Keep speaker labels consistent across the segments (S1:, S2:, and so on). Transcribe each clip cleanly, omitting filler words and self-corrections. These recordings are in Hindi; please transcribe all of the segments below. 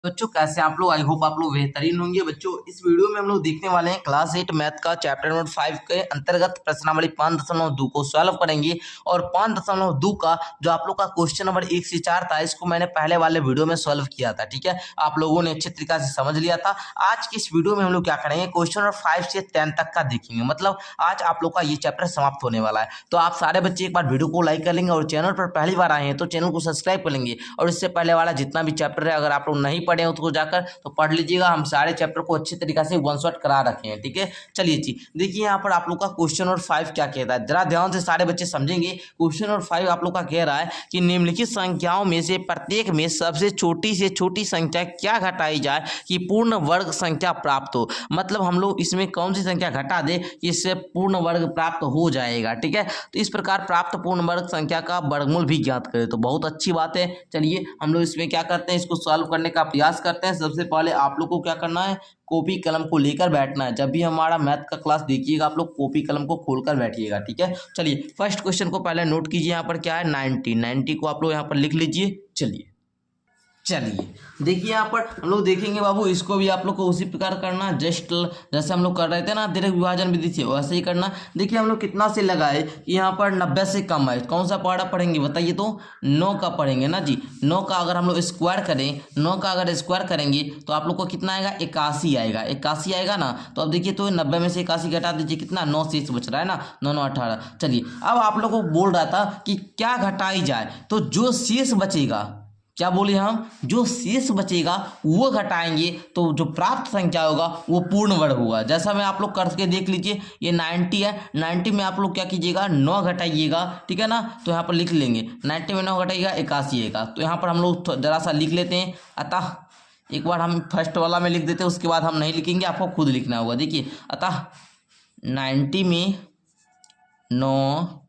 S1: बच्चों कैसे आप लोग? आई होप आप लोग बेहतरीन होंगे। बच्चों इस वीडियो में हम लोग देखने वाले हैं क्लास 8 मैथ का चैप्टर नंबर 5 के अंतर्गत प्रश्नावली 5.2 को सॉल्व करेंगे। और 5.2 का जो आप लोग का क्वेश्चन नंबर 1 से 4 था, इसको मैंने पहले वाले वीडियो में सॉल्व किया था। ठीक है, आप लोगों ने अच्छे तरीके से समझ लिया था। आज की इस वीडियो में हम लोग क्या करेंगे, क्वेश्चन नंबर 5 से 10 तक का देखेंगे। मतलब आज आप लोग का ये चैप्टर समाप्त होने वाला है। तो आप सारे बच्चे एक बार वीडियो को लाइक कर लेंगे और चैनल पर पहली बार आए हैं तो चैनल को सब्सक्राइब कर लेंगे। और इससे पहले वाला जितना भी चैप्टर है, अगर आप लोग नहीं पढ़े हो तो जाकर तो पढ़ लीजिएगा। हम सारे चैप्टर को अच्छे तरीके से वन शॉट करा रखे हैं। ठीक है, चलिए जी देखिए यहाँ पर आप लोग का क्वेश्चन नंबर 5 क्या कहता है, जरा ध्यान से सारे बच्चे समझेंगे। क्वेश्चन नंबर 5 आप लोग का कह रहा है कि निम्नलिखित संख्याओं में से प्रत्येक में सबसे छोटी संख्या क्या घटाई जाए कि पूर्ण वर्ग संख्या प्राप्त हो। मतलब हम लोग इसमें कौन सी संख्या घटा दे कि इससे पूर्ण वर्ग प्राप्त हो जाएगा। ठीक है, तो इस प्रकार प्राप्त पूर्ण वर्ग संख्या का वर्गमूल भी ज्ञात करें तो बहुत अच्छी बात है। चलिए हम लोग इसमें क्या करते हैं, इसको सॉल्व करने का प्रयास करते हैं। सबसे पहले आप लोग को क्या करना है, कॉपी कलम को लेकर बैठना है। जब भी हमारा मैथ का क्लास देखिएगा आप लोग कॉपी कलम को खोलकर बैठिएगा। ठीक है, चलिए फर्स्ट क्वेश्चन को पहले नोट कीजिए। यहाँ पर क्या है, 90 को आप लोग यहाँ पर लिख लीजिए। चलिए देखिए यहाँ पर हम लोग देखेंगे बाबू, इसको भी आप लोग को उसी प्रकार करना, जस्ट जैसे हम लोग कर रहे थे ना अतिरिक्त विभाजन विधि से, वैसे ही करना। देखिए हम लोग कितना से लगाए कि यहाँ पर 90 से कम है। कौन सा पहाड़ा पढ़ेंगे बताइए, तो 9 का पढ़ेंगे ना जी। 9 का अगर हम लोग स्क्वायर करें, 9 का अगर स्क्वायर करेंगे तो आप लोग को कितना आएगा, 81 आएगा। 81 आएगा ना, तो अब देखिए तो 90 में से 81 घटा दीजिए, कितना 9 शेष बच रहा है ना, 9 9 18। चलिए अब आप लोग को बोल रहा था कि क्या घटाई जाए, तो जो शेष बचेगा, क्या बोले हम, जो शेष बचेगा वो घटाएंगे तो जो प्राप्त संख्या होगा वो पूर्ण वर्ग होगा। जैसा मैं आप लोग करके देख लीजिए, ये 90 है, 90 में आप लोग क्या कीजिएगा, 9 घटाइएगा। ठीक है ना, तो यहाँ पर लिख लेंगे 90 में 9 घटाइएगा 81 आएगा। तो यहाँ पर हम लोग जरा सा लिख लेते हैं। अतः एक बार हम फर्स्ट वाला में लिख देते हैं, उसके बाद हम नहीं लिखेंगे, आपको खुद लिखना होगा। देखिए अतः 90 में 9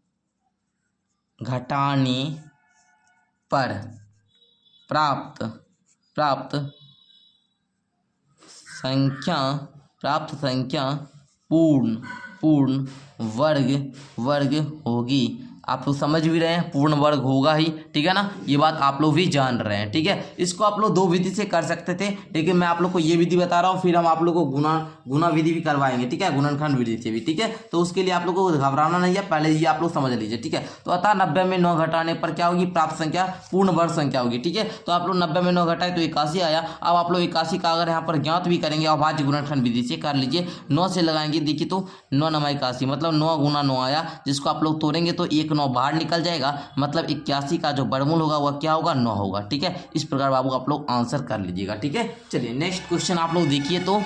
S1: घटाने पर प्राप्त संख्या पूर्ण वर्ग होगी। आप लोग समझ भी रहे हैं, पूर्ण वर्ग होगा ही। ठीक है ना, ये बात आप लोग भी जान रहे हैं। ठीक है, इसको आप लोग दो विधि से कर सकते थे, लेकिन मैं आप लोग को ये विधि बता रहा हूँ। फिर हम आप लोग को गुना विधि भी करवाएंगे। ठीक है, गुणनखंड विधि से भी। ठीक है, तो उसके लिए आप लोग को घबराना नहीं है, पहले ये आप लोग समझ लीजिए। ठीक है, तो अतः 90 में 9 घटाने पर क्या होगी, प्राप्त संख्या पूर्ण वर्ग संख्या होगी। ठीक है, तो आप लोग 90 में 9 घटाए तो 81 आया। अब आप लोग 81 का अगर यहाँ पर ज्ञात भी करेंगे, अभाज्य गुणनखंड विधि से कर लीजिए। 9 से लगाएंगे, देखिए तो 9 9 81, मतलब 9 गुना 9 आया, जिसको आप लोग तोड़ेंगे तो 1 9 बाहर निकल जाएगा। मतलब 81 का जो वर्गमूल होगा वह क्या होगा, 9 होगा। ठीक है, इस प्रकार बाबू आप लोग आंसर कर लीजिएगा। ठीक है, चलिए नेक्स्ट क्वेश्चन आप लोग देखिए। तो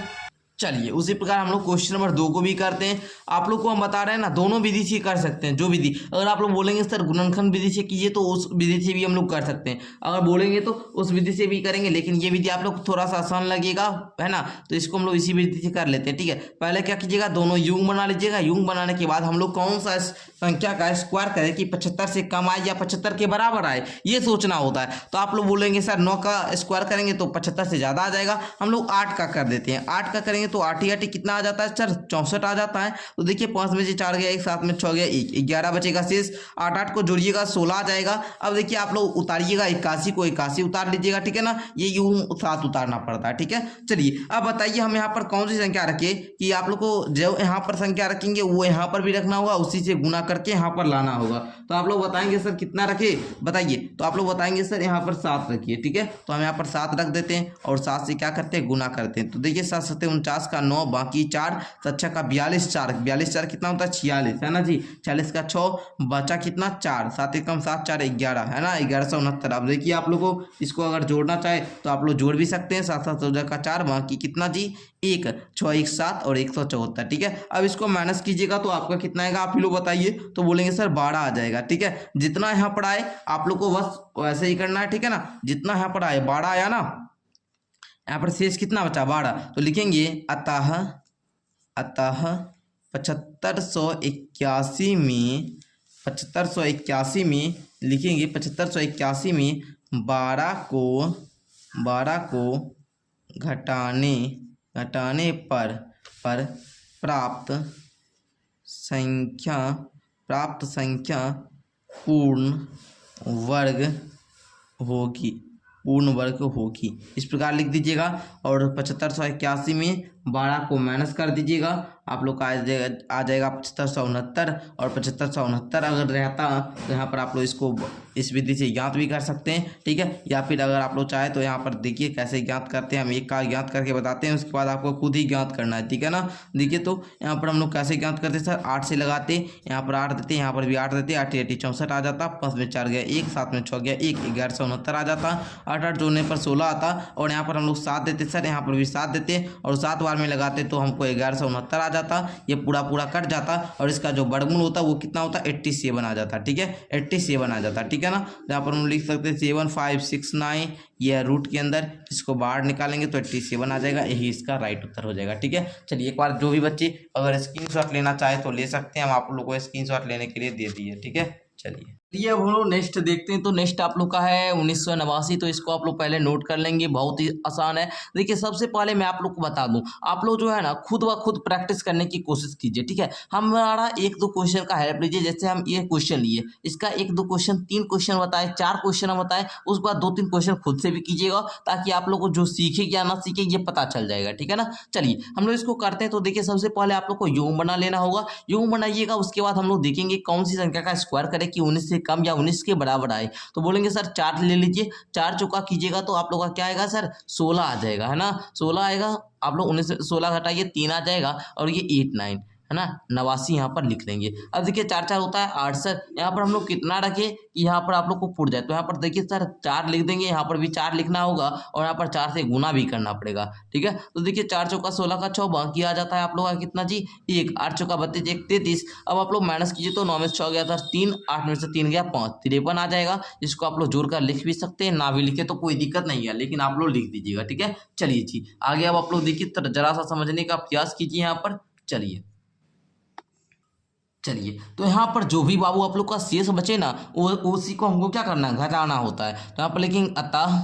S1: चलिए उसी प्रकार हम लोग क्वेश्चन नंबर 2 को भी करते हैं। आप लोग को हम बता रहे हैं ना, दोनों विधि से कर सकते हैं। जो विधि अगर आप लोग बोलेंगे सर गुणनखंड विधि से कीजिए, तो उस विधि से भी हम लोग कर सकते हैं। अगर बोलेंगे तो उस विधि से भी करेंगे, लेकिन ये विधि आप लोग थोड़ा सा आसान लगेगा, है ना, तो इसको हम लोग इसी विधि से कर लेते हैं। ठीक है, पहले क्या कीजिएगा, दोनों युग्म बना लीजिएगा। युग्म बनाने के बाद हम लोग कौन सा संख्या का स्क्वायर करें कि 75 से कम आए या 75 के बराबर आए, ये सोचना होता है। तो आप लोग बोलेंगे सर 9 का स्क्वायर करेंगे तो 75 से ज़्यादा आ जाएगा, हम लोग 8 का कर देते हैं। 8 का करेंगे तो 8 ही 8 कितना आ जाता है सर, 64 आ जाता है। तो देखिए 5 में से 4 गया, 1 7 में 6 गया, 1 11 बचेगा शेष। 8 8 को जोड़िएगा 16 आ जाएगा। अब देखिए आप लोग उतारिएगा 81 को, 81 उतार लीजिएगा। ठीक है ना, ये यूं 7 उतारना पड़ता है। ठीक है, चलिए अब बताइए हम यहाँ पर कौन सी संख्या रखें कि आप लोग को जो यहाँ पर संख्या रखेंगे वो यहाँ पर भी रखना होगा, उसी से गुना करके यहाँ पर लाना होगा। तो आप लोग बताएंगे सर कितना रखे बताइए, तो आप लोग बताएंगे सर यहाँ पर 7 रखिए। ठीक है, तो हम यहाँ पर 7 रख देते हैं और 7 से क्या करते हैं, गुना करते हैं। तो देखिए 7 7 49 का 9, बाकी 4 7 का 42 4 कितना होता है, 46 है ना जी। 46 का 6 बचा कितना, 4 7 कम 7 4 11 है ना, 1169। अब देखिए आप लोग को इसको अगर जोड़ना चाहे तो आप लोग जोड़ भी सकते हैं। 7 7 14 का 4, बाकी कितना जी 1 6 1 7 और 174। ठीक है, अब इसको माइनस कीजिएगा तो आपका कितना आएगा, आप ही लोग बताइए। तो बोलेंगे सर 12 आ जाएगा। ठीक है, जितना यहाँ पर आए आप लोग को बस वैसे ही करना है। ठीक है ना, जितना यहाँ पर आए 12 आया ना, यहाँ पर शेष कितना बचा 12, तो लिखेंगे अतः 7581 में 7581 में लिखेंगे 7581 में 12 को घटाने पर प्राप्त संख्या पूर्ण वर्ग होगी। पूर्ण वर्ग होगी। इस प्रकार लिख दीजिएगा। और 7581 में 12 को माइनस कर दीजिएगा, आप लोग का आ जाएगा 7569। और 7569 अगर रहता तो यहाँ पर आप लोग इसको इस विधि से ज्ञात भी कर सकते हैं, ठीक है। या फिर अगर आप लोग चाहे तो यहाँ पर देखिए कैसे ज्ञात करते हैं, हम एक का ज्ञात करके बताते हैं, उसके बाद आपको खुद ही ज्ञात करना है, ठीक है ना। देखिए तो यहाँ पर हम लोग कैसे ज्ञात करते हैं सर, 8 से लगाते, यहाँ पर 8 देते, यहाँ पर भी 8 देते, 8 8 64 आ जाता, 5 में 4 गया 1, 7 में 6 गया 1, 1169 आ जाता। 8 8 जोड़ने पर 16 आता। और यहाँ पर हम लोग 7 देते सर, यहाँ पर भी 7 देते और 7 बार में लगाते तो हमको 1169 आ जाता। ये पूरा पूरा कट जाता और इसका जो वर्गमूल होता वो कितना होता, 87 आ जाता, ठीक है, 87 आ जाता, ठीक है ना। यहाँ पर हम लिख सकते हैं 7569, ये रूट के अंदर इसको बाहर निकालेंगे तो 87 आ जाएगा, यही इसका राइट उत्तर हो जाएगा, ठीक है। चलिए एक बार जो भी बच्चे अगर स्क्रीनशॉट लेना चाहे तो ले सकते हैं, हम आप लोगों को स्क्रीनशॉट लेने के लिए दे दिए, ठीक है। चलिए अब हम लोग नेक्स्ट देखते हैं। तो नेक्स्ट आप लोग का है 1989, तो इसको आप लोग पहले नोट कर लेंगे, बहुत ही आसान है। देखिए सबसे पहले मैं आप लोग को बता दूं, आप लोग जो है ना खुद ब खुद प्रैक्टिस करने की कोशिश कीजिए, ठीक है। हमारा 1-2 क्वेश्चन का हेल्प लीजिए, जैसे हम ये क्वेश्चन लिए, इसका 1-2 क्वेश्चन, 3 क्वेश्चन बताए, 4 क्वेश्चन हम बताए, उसके बाद 2-3 क्वेश्चन खुद से भी कीजिएगा, ताकि आप लोग को जो सीखे या ना सीखे ये पता चल जाएगा, ठीक है ना। चलिए हम लोग इसको करते हैं। तो देखिए सबसे पहले आप लोग को योग बना लेना होगा, योग बनाइएगा, उसके बाद हम लोग देखेंगे कौन सी संख्या का स्क्वायर करें कि 19 से कम या 19 के बराबर आए। तो बोलेंगे सर 4 ले लीजिए, 4 चौका कीजिएगा तो आप लोग का क्या आएगा सर, 16 आ जाएगा, है ना। 16 आएगा, आप लोग 19 से 16 घटाइए 3 आ जाएगा, और ये 8 9 है ना, 89 यहाँ पर लिख लेंगे। अब देखिए 4 4 होता है 8 सर, यहाँ पर हम लोग कितना रखे कि यहाँ पर आप लोग को पुट जाए, तो यहाँ पर देखिए सर 4 लिख देंगे, यहाँ पर भी 4 लिखना होगा और यहाँ पर 4 से गुना भी करना पड़ेगा, ठीक है। तो देखिए 4 चौका 16 का 6, बाकी आ जाता है आप लोग का कितना जी 1, 8 चौका 32, 1 33। अब आप लोग माइनस कीजिए तो 9 में से 6 गया था 3, 8 में से 3 गया 5, 53 आ जाएगा। इसको आप लोग जोड़कर लिख भी सकते हैं, ना भी लिखे तो कोई दिक्कत नहीं है, लेकिन आप लोग लिख दीजिएगा, ठीक है। चलिए जी आगे अब आप लोग देखिए जरा सा समझने का प्रयास कीजिए यहाँ पर। चलिए तो यहाँ पर जो भी बाबू आप लोग का शेष बचे ना, वो उसी को हमको क्या करना है, घटाना होता है। तो यहाँ पर लेकिन अतः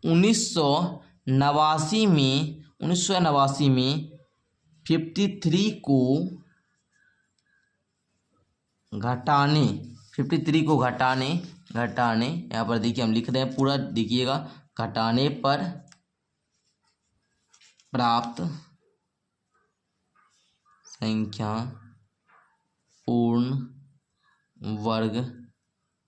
S1: 1989 में 53 को घटाने, 53 को घटाने यहाँ पर देखिए हम लिख रहे हैं पूरा, देखिएगा, घटाने पर प्राप्त संख्या पूर्ण वर्ग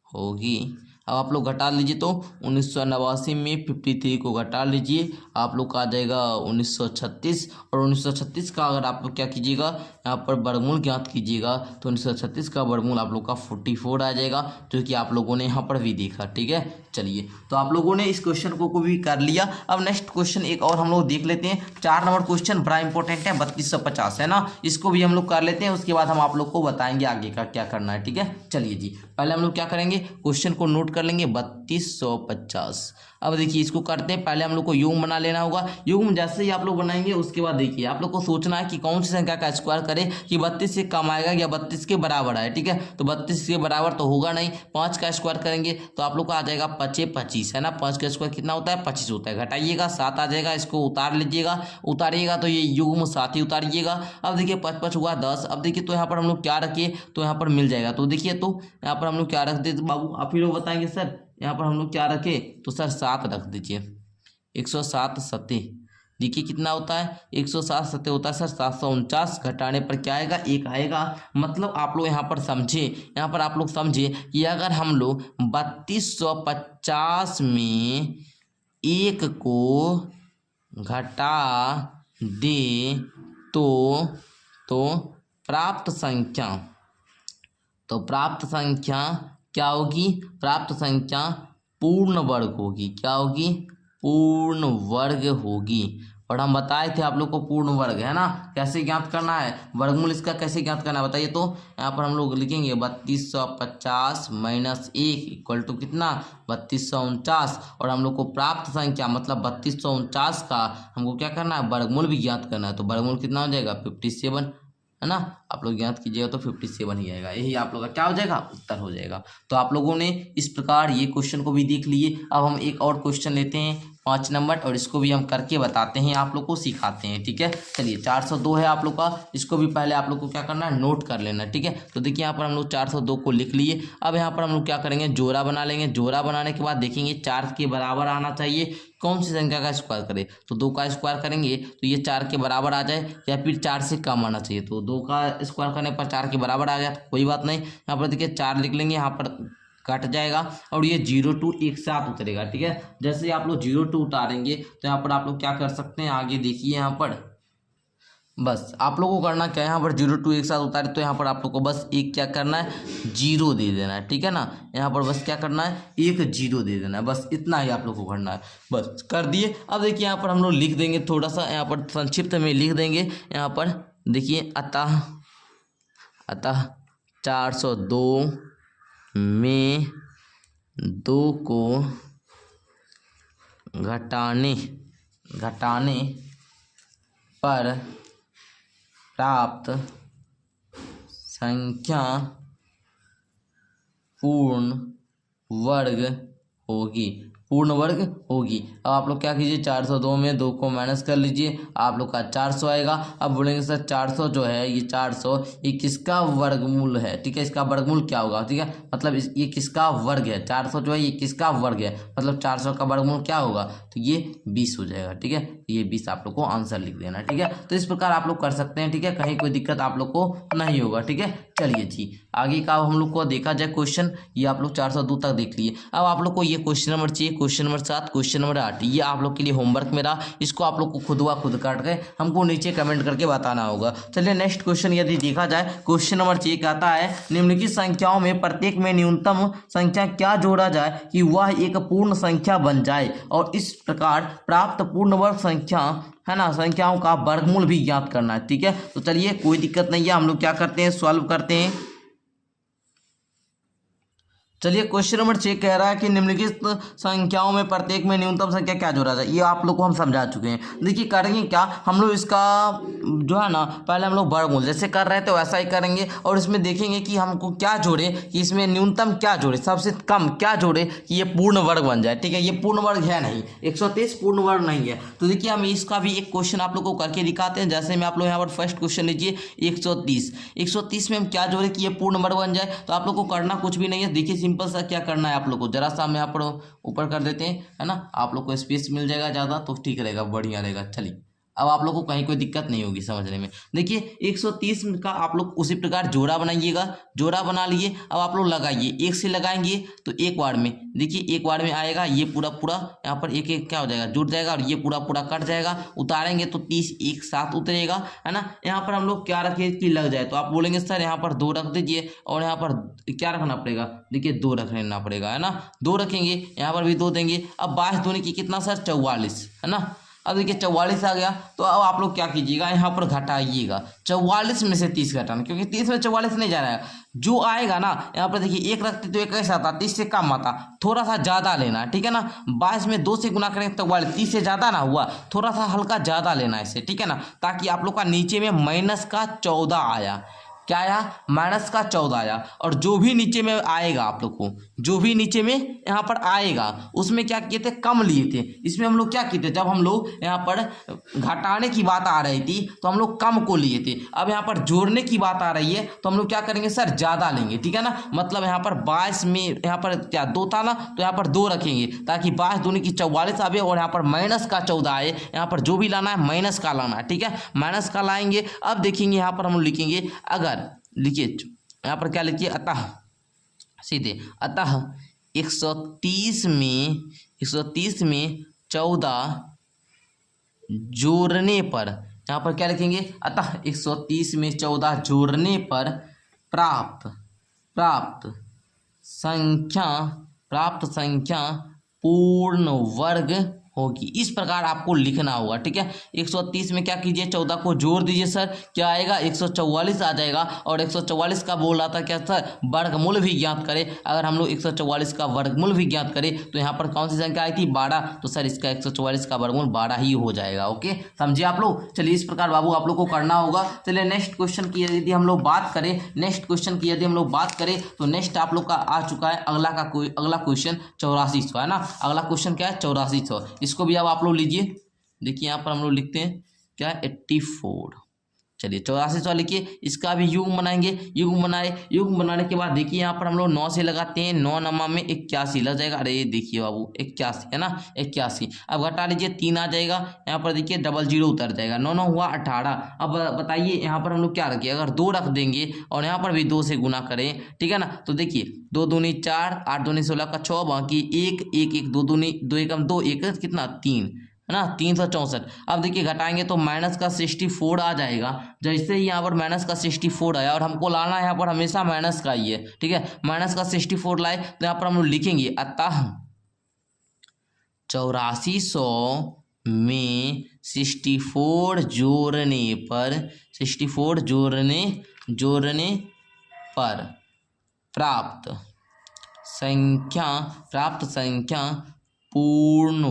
S1: होगी। अब आप लोग घटा लीजिए तो 1989 में 53 को घटा लीजिए, आप लोग का आ जाएगा 1936। और 1936 का अगर आप लोग क्या कीजिएगा, यहाँ पर वर्गमूल ज्ञात कीजिएगा, तो 1936 का वर्गमूल आप लोग का 44 आ जाएगा, जो कि आप लोगों ने यहाँ पर भी देखा, ठीक है। चलिए तो आप लोगों ने इस क्वेश्चन को भी कर लिया। अब नेक्स्ट क्वेश्चन एक और हम लोग देख लेते हैं, 4 नंबर क्वेश्चन बड़ा इंपॉर्टेंट है, 3250 है ना, इसको भी हम लोग कर लेते हैं, उसके बाद हम आप लोग को बताएंगे आगे का क्या करना है, ठीक है। चलिए जी पहले हम लोग क्या करेंगे, क्वेश्चन को नोट कर लेंगे 3250। अब देखिए इसको करते हैं, पहले हम लोग को युग्म बना लेना होगा। युग्म जैसे ही आप लोग बनाएंगे उसके बाद देखिए आप लोग को सोचना है कि कौन सी संख्या का स्क्वायर करें कि 32 से कम आएगा या 32 के बराबर आए, ठीक है। तो 32 के बराबर तो होगा नहीं, 5 का स्क्वायर करेंगे तो आप लोग का आ जाएगा 25 है ना, 5 का स्क्वायर कितना होता है 25 होता है, घटाइएगा 7 आ जाएगा, इसको उतार लीजिएगा, उतारिएगा तो ये युग्म 7 ही उतारिएगा। अब देखिए 5 5 हुआ 10। अब देखिए तो यहाँ पर हम लोग क्या रखिए, तो यहाँ पर मिल जाएगा, तो देखिए तो यहाँ पर हम लोग क्या रख देते बाबू, आप ही लोग बताएंगे सर, यहाँ पर हम लोग क्या रखे, तो सर 7 रख दीजिए, 107 सत्ते, देखिए कितना होता है 107 सत्ते होता है सर 749, घटाने पर क्या आएगा 1 आएगा। मतलब आप लोग यहाँ पर समझे, यहाँ पर आप लोग समझे कि अगर हम लोग 3250 में 1 को घटा दे तो प्राप्त संख्या क्या होगी, प्राप्त संख्या पूर्ण वर्ग होगी। क्या होगी, पूर्ण वर्ग होगी। और हम बताए थे आप लोग को पूर्ण वर्ग है ना, कैसे ज्ञात करना है, वर्गमूल इसका कैसे ज्ञात करना है बताइए। तो यहाँ पर हम लोग लिखेंगे 3250 -1 इक्वल टू कितना 3249, और हम लोग को प्राप्त संख्या मतलब 3249 का हमको क्या करना है, वर्गमूल भी ज्ञात करना है। तो वर्गमूल कितना हो जाएगा 57 है ना, आप लोग ज्ञात कीजिएगा तो 57 ही आएगा। यही आप लोग का क्या हो जाएगा, उत्तर हो जाएगा। तो आप लोगों ने इस प्रकार ये क्वेश्चन को भी देख लिए। अब हम एक और क्वेश्चन लेते हैं 5 नंबर, और इसको भी हम करके बताते हैं, आप लोग को सिखाते हैं, ठीक है। चलिए 402 है आप लोग का, इसको भी पहले आप लोग को क्या करना है, नोट कर लेना, ठीक है। तो देखिए यहाँ पर हम लोग 402 को लिख लिए। अब यहाँ पर हम लोग क्या करेंगे, जोड़ा बना लेंगे। जोड़ा बनाने के बाद देखेंगे 4 के बराबर आना चाहिए। कौन सी संख्या का स्क्वायर करें, तो 2 का स्क्वायर करेंगे तो ये 4 के बराबर आ जाए, या फिर 4 से कम आना चाहिए। तो 2 का स्क्वायर करने पर 4 के बराबर आ गया, तो कोई बात नहीं। यहाँ पर देखिए 4 लिख लेंगे, यहाँ पर कट जाएगा और ये 0 2 एक साथ उतरेगा, ठीक है। जैसे ही आप लोग 0 2 उतारेंगे तो यहाँ पर आप लोग क्या कर सकते हैं, आगे देखिए यहाँ पर बस आप लोगों को करना क्या है, यहाँ पर 0 2 एक साथ उतारे तो यहाँ पर आप लोग को बस एक क्या करना है, 0 दे देना है, ठीक है ना। यहाँ पर बस क्या करना है, एक 0 दे देना है, बस इतना ही आप लोग को करना है, बस कर दिए। अब देखिए यहाँ पर हम लोग लिख देंगे, थोड़ा सा यहाँ पर संक्षिप्त में लिख देंगे। यहाँ पर देखिए अतः 402 में 2 को घटाने पर प्राप्त संख्या पूर्ण वर्ग होगी। अब आप लोग क्या कीजिए, 402 में 2 को माइनस कर लीजिए, आप लोग का 400 आएगा। अब बोलेंगे सर 400 जो है, ये 400 ये किसका वर्गमूल है, ठीक है। इसका वर्गमूल क्या होगा, ठीक है, मतलब ये किसका वर्ग है, 400 जो है ये किसका वर्ग है, मतलब 400 का वर्गमूल क्या होगा, तो ये 20 हो जाएगा, ठीक है। ये 20 आप लोग को आंसर लिख देना, ठीक है। तो इस प्रकार आप लोग कर सकते हैं, ठीक है, कहीं कोई दिक्कत आप लोग को नहीं होगा, ठीक है। चलिए जी आगे का हम लोग को देखा जाए क्वेश्चन, ये आप लोग 402 तक देख लिए। अब आप लोग को ये क्वेश्चन नंबर चाहिए, क्वेश्चन नंबर 7, क्वेश्चन नंबर 8, ये आप लोग के लिए होमवर्क मेरा, इसको आप लोग को खुद व खुद काट के हमको नीचे कमेंट करके बताना होगा। चलिए नेक्स्ट क्वेश्चन यदि देखा जाए, क्वेश्चन नंबर 6 कहता है निम्नलिखित संख्याओं में प्रत्येक में न्यूनतम संख्या क्या जोड़ा जाए कि वह एक पूर्ण संख्या बन जाए, और इस प्रकार प्राप्त पूर्ण वर्ग संख्या है ना, संख्याओं का वर्गमूल भी ज्ञात करना है, ठीक है। तो चलिए कोई दिक्कत नहीं है, हम लोग क्या करते हैं, सॉल्व करते हैं। चलिए क्वेश्चन नंबर 6 कह रहा है कि निम्नलिखित संख्याओं में प्रत्येक में न्यूनतम संख्या क्या जोड़ा जाए, ये आप लोग को हम समझा चुके हैं। देखिए करेंगे क्या, हम लोग इसका जो है ना, पहले हम लोग वर्गमूल जैसे कर रहे थे वैसा ही करेंगे, और इसमें देखेंगे कि हमको क्या जोड़े, कि इसमें न्यूनतम क्या जोड़े, सबसे कम क्या जोड़े कि ये पूर्ण वर्ग बन जाए, ठीक है। ये पूर्ण वर्ग है नहीं, 123 पूर्ण वर्ग नहीं है। तो देखिए हम इसका भी एक क्वेश्चन आप लोग को करके दिखाते हैं। जैसे में आप लोग यहाँ पर फर्स्ट क्वेश्चन लीजिए 130 में हम क्या जोड़े कि ये पूर्ण वर्ग बन जाए। तो आप लोग को करना कुछ भी नहीं है, देखिए सिंपल सा क्या करना है, आप लोग को जरा सा हम यहाँ पर ऊपर कर देते हैं, है ना, आप लोग को स्पेस मिल जाएगा ज़्यादा तो ठीक रहेगा, बढ़िया रहेगा। चलिए अब आप लोग को कहीं कोई दिक्कत नहीं होगी समझने में। देखिए 130 का आप लोग उसी प्रकार जोड़ा बनाइएगा, जोड़ा बना लिए। अब आप लोग लगाइए, एक से लगाएंगे तो एक बार में, देखिए एक बार में आएगा, ये पूरा यहाँ पर एक एक क्या हो जाएगा, जुड़ जाएगा, और ये पूरा कट जाएगा। उतारेंगे तो 30 एक साथ उतरेगा, है ना। यहाँ पर हम लोग क्या रखें कि लग जाए, तो आप बोलेंगे सर यहाँ पर 2 रख दीजिए, और यहाँ पर क्या रखना पड़ेगा, देखिए 2 रखना पड़ेगा, है ना। 2 रखेंगे, यहाँ पर भी 2 देंगे। अब 22 दूनी की कितना सर, 44, है ना। अब देखिए 44 आ गया, तो अब आप लोग क्या कीजिएगा, यहाँ पर घटाइएगा, 44 में से 30 घटाना, क्योंकि 30 में 44 नहीं जा रहा है, जो आएगा ना यहाँ पर देखिए 1 रखते तो 1 कैसा आता, 30 से कम आता, थोड़ा सा ज़्यादा लेना, ठीक है ना। 22 में 2 से गुना करेंगे तो 30 से ज़्यादा ना हुआ, थोड़ा सा हल्का ज़्यादा लेना है इसे, ठीक है ना, ताकि आप लोग का नीचे में माइनस का 14 आया, क्या आया, माइनस का 14 आया। और जो भी नीचे में आएगा आप लोग को, जो भी नीचे में यहाँ पर आएगा उसमें क्या किए थे, कम लिए थे। इसमें हम लोग क्या किए थे, जब हम लोग यहाँ पर घटाने की बात आ रही थी तो हम लोग कम को लिए थे। अब यहाँ पर जोड़ने की बात आ रही है तो हम लोग क्या करेंगे सर, ज़्यादा लेंगे, ठीक है ना। मतलब यहाँ पर 22 में यहाँ पर क्या 2 था ना, तो यहाँ पर 2 रखेंगे, ताकि 22 दूनी की 44 आवे, और यहाँ पर माइनस का 14 आए। यहाँ पर जो भी लाना है माइनस का लाना है, ठीक है, माइनस का लाएंगे। अब देखेंगे यहाँ पर हम लिखेंगे, अगर लिखिए यहाँ पर क्या लिखिए, अतः सीधे, अतः 130 में 14 जोड़ने पर, यहाँ पर क्या लिखेंगे, अतः 130 में 14 जोड़ने पर प्राप्त संख्या पूर्ण वर्ग होगी। इस प्रकार आपको लिखना होगा, ठीक है। 130 में क्या कीजिए, 14 को जोड़ दीजिए सर, क्या आएगा 144 आ जाएगा। और 144 का बोल रहा था क्या सर, वर्गमूल भी ज्ञात करें। अगर हम लोग 144 का वर्गमूल भी ज्ञात करें तो यहाँ पर कौन सी संख्या आई थी, 12, तो सर इसका 144 का वर्गमूल 12 ही हो जाएगा। ओके, समझे आप लोग। चलिए इस प्रकार बाबू आप लोग को करना होगा। चलिए नेक्स्ट क्वेश्चन की यदि हम लोग बात करें, नेक्स्ट क्वेश्चन की यदि हम लोग बात करें तो नेक्स्ट आप लोग का आ चुका है अगला क्वेश्चन 8400 है ना। अगला क्वेश्चन क्या है, 8400। इसको भी अब आप लोग लीजिए, देखिए यहाँ पर हम लोग लिखते हैं क्या, 84। चलिए 8400 लिखिए, इसका भी युग्म बनाएंगे। युग्म बनाने के बाद देखिए यहाँ पर हम लोग 9 से लगाते हैं, 9 नमा में 81 लग जाएगा। अरे देखिए बाबू 81 है ना, 81। अब घटा लीजिए, 3 आ जाएगा, यहाँ पर देखिए 00 उतर जाएगा, 9 9 हुआ 18। अब बताइए यहाँ पर हम लोग क्या रखें, अगर 2 रख देंगे और यहाँ पर भी 2 से गुना करें, ठीक है ना, तो देखिए 2 दूनी 4, 8 दूनी 16 का 6, बाकी 1 1 1, 2 दूनी 2 एकम 2, 1 कितना 3 है ना, 364। अब देखिए घटाएंगे तो माइनस का 64 आ जाएगा। जैसे ही यहाँ पर माइनस का 64 आया, और हमको लाना है यहाँ पर हमेशा माइनस का ही है, ठीक है। माइनस का 64 लाए तो यहाँ पर हम लोग लिखेंगे अतः 8400 में 64 जोड़ने पर प्राप्त संख्या पूर्ण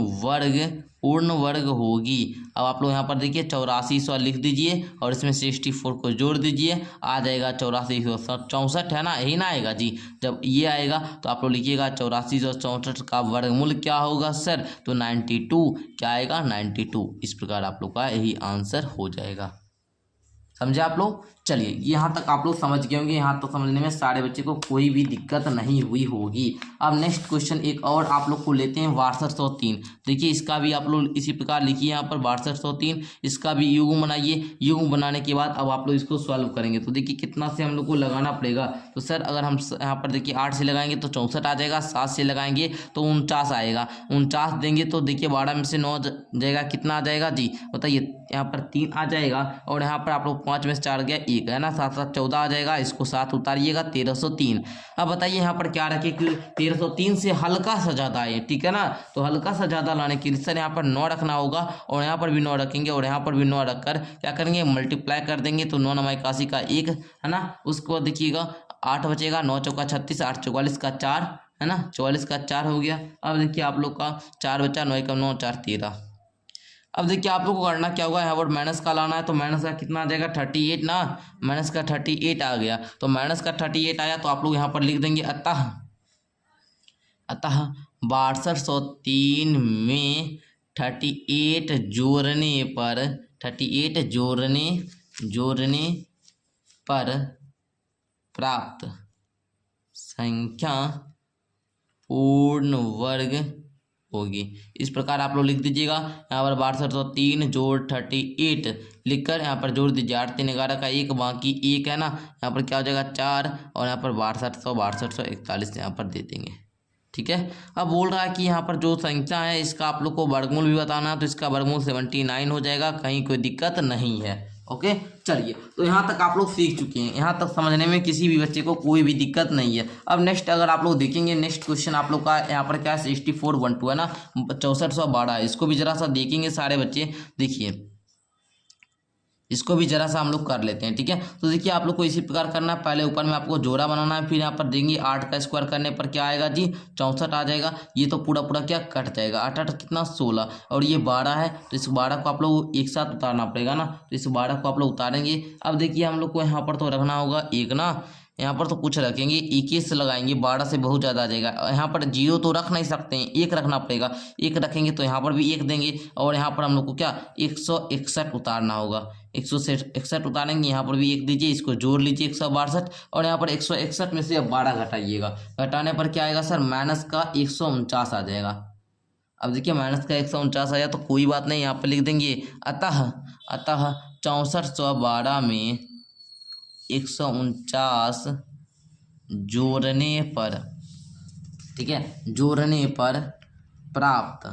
S1: वर्ग होगी। अब आप लोग यहाँ पर देखिए 8400 लिख दीजिए और इसमें 64 को जोड़ दीजिए, आ जाएगा 8464 है ना, यही ना आएगा जी। जब ये आएगा तो आप लोग लिखिएगा 8464 का वर्गमूल क्या होगा सर, तो 92, क्या आएगा 92। इस प्रकार आप लोग का यही आंसर हो जाएगा। समझे आप लोग। चलिए यहाँ तक आप लोग समझ गए होंगे, यहाँ तक समझने में सारे बच्चे को कोई भी दिक्कत नहीं हुई होगी। अब नेक्स्ट क्वेश्चन एक और आप लोग को लेते हैं 6203। देखिए इसका भी आप लोग इसी प्रकार लिखिए, यहाँ पर 6203, इसका भी युग्म बनाइए। युग्म बनाने के बाद अब आप लोग इसको सॉल्व करेंगे तो देखिए कितना से हम लोग को लगाना पड़ेगा। तो सर अगर हम यहाँ पर देखिए 8 से लगाएंगे तो 64 आ जाएगा, 7 से लगाएंगे तो 49 आएगा, 49 देंगे तो देखिए 12 में से 9 जाएगा, कितना आ जाएगा जी बताइए, यहाँ पर 3 आ जाएगा। और यहाँ पर आप लोग 5 में से 4 गया 1 है ना, 7 7 14 आ जाएगा, इसको 7 उतारिएगा 1303। अब बताइए यहाँ पर क्या रखें कि 1303 से हल्का सा ज़्यादा है, ठीक है ना। तो हल्का सा ज़्यादा लाने के लिए सर यहाँ पर 9 रखना होगा, और यहाँ पर भी 9 रखेंगे, और यहाँ पर भी 9 रखकर क्या करेंगे, मल्टीप्लाई कर देंगे। तो 9 9 81 का 1 है ना, उसके बाद देखिएगा 8 बचेगा, 9 चौका 36, 8 44 का 4 है ना, 44 का 4 हो गया। अब देखिए आप लोग का 4 बचा, 9 एकम 9, 4 13। अब देखिए आप लोग को करना क्या होगा, यहाँ पर माइनस का लाना है, तो माइनस का कितना आ जाएगा 38 ना, माइनस का 38 आ गया। तो माइनस का 38 आया तो आप लोग यहाँ पर लिख देंगे अतः 6203 में 38 जोड़ने पर प्राप्त संख्या पूर्ण वर्ग होगी। इस प्रकार आप लोग लिख दीजिएगा, यहाँ पर 6203 जोड़ 38 लिखकर यहाँ पर जोड़ दीजिए, 8 3 11 का 1, बाकी 1 है ना, यहाँ पर क्या हो जाएगा 4, और यहाँ पर 6241 यहाँ पर दे देंगे, ठीक है। अब बोल रहा है कि यहाँ पर जो संख्या है इसका आप लोग को वर्गमूल भी बताना है, तो इसका वर्गमूल 79 हो जाएगा, कहीं कोई दिक्कत नहीं है। ओके चलिए, तो यहाँ तक आप लोग सीख चुके हैं, यहाँ तक समझने में किसी भी बच्चे को कोई भी दिक्कत नहीं है। अब नेक्स्ट अगर आप लोग देखेंगे, नेक्स्ट क्वेश्चन आप लोग का यहाँ पर क्या है 6412 है ना, 6412 है। इसको भी जरा सा देखेंगे सारे बच्चे, देखिए इसको भी जरा सा हम लोग कर लेते हैं, ठीक है। तो देखिए आप लोग को इसी प्रकार करना है, पहले ऊपर में आपको जोड़ा बनाना है, फिर यहाँ पर देंगे 8 का स्क्वायर करने पर क्या आएगा जी 64 आ जाएगा। ये तो पूरा पूरा क्या कट जाएगा, 8 8 कितना 16, और ये 12 है, तो इस 12 को आप लोग एक साथ उतारना पड़ेगा ना, तो इस 12 को आप लोग उतारेंगे। अब देखिए हम लोग को यहाँ पर तो रखना होगा 1 ना, यहाँ पर तो कुछ रखेंगे 21 लगाएंगे, 12 से बहुत ज़्यादा आ जाएगा। यहाँ पर 0 तो रख नहीं सकते हैं, 1 रखना पड़ेगा, 1 रखेंगे तो यहाँ पर भी 1 देंगे, और यहाँ पर हम लोग को क्या 161 उतारना होगा, 161 उतारेंगे, यहाँ पर भी 1 दीजिए, इसको जोड़ लीजिए 162, और यहाँ पर 161 में से अब 12 घटाइएगा, घटाने पर क्या आएगा सर माइनस का 149 आ जाएगा। अब देखिए माइनस का 149 आया तो कोई बात नहीं, यहाँ पर लिख देंगे अतः 6412 में 149 जोड़ने पर, ठीक है, जोड़ने पर प्राप्त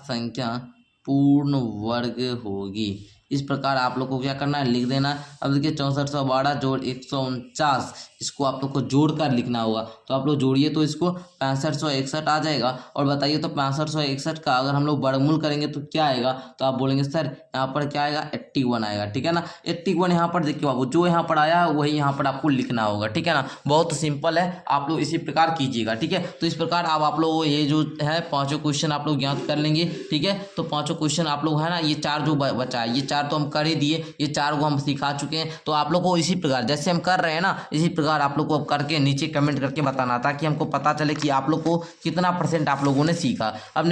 S1: संख्या पूर्ण वर्ग होगी। इस प्रकार आप लोग को क्या करना है, लिख देना है। अब देखिए 6412 जोड़ 149, इसको आप लोग को जोड़ कर लिखना होगा। तो आप लोग जोड़िए तो इसको 6561 आ जाएगा। और बताइए तो 6561 का अगर हम लोग वर्गमूल करेंगे तो क्या आएगा, तो आप बोलेंगे सर यहाँ पर क्या आएगा, 81 आएगा। ठीक है ना, 81 यहाँ पर देखिए बाबू, जो यहाँ पर आया है वही यहाँ पर आपको लिखना होगा। ठीक है ना, बहुत सिंपल है, आप लोग इसी प्रकार कीजिएगा। ठीक है, तो इस प्रकार अब आप लोग ये जो है पाँचों क्वेश्चन आप लोग ज्ञात कर लेंगे। ठीक है, तो पाँचों क्वेश्चन आप लोग है ना, ये चार जो बचा है, ये चार तो हम कर ही दिए, ये चार को हम सिखा चुके हैं। तो आप लोग को इसी प्रकार जैसे हम कर रहे हैं ना, इसी प्रकार आप लोग को अब करके नीचे कमेंट करके बताना, ताकि हमको पता चले कि आप लोग को कितना % आप लोगों ने सीखा। अब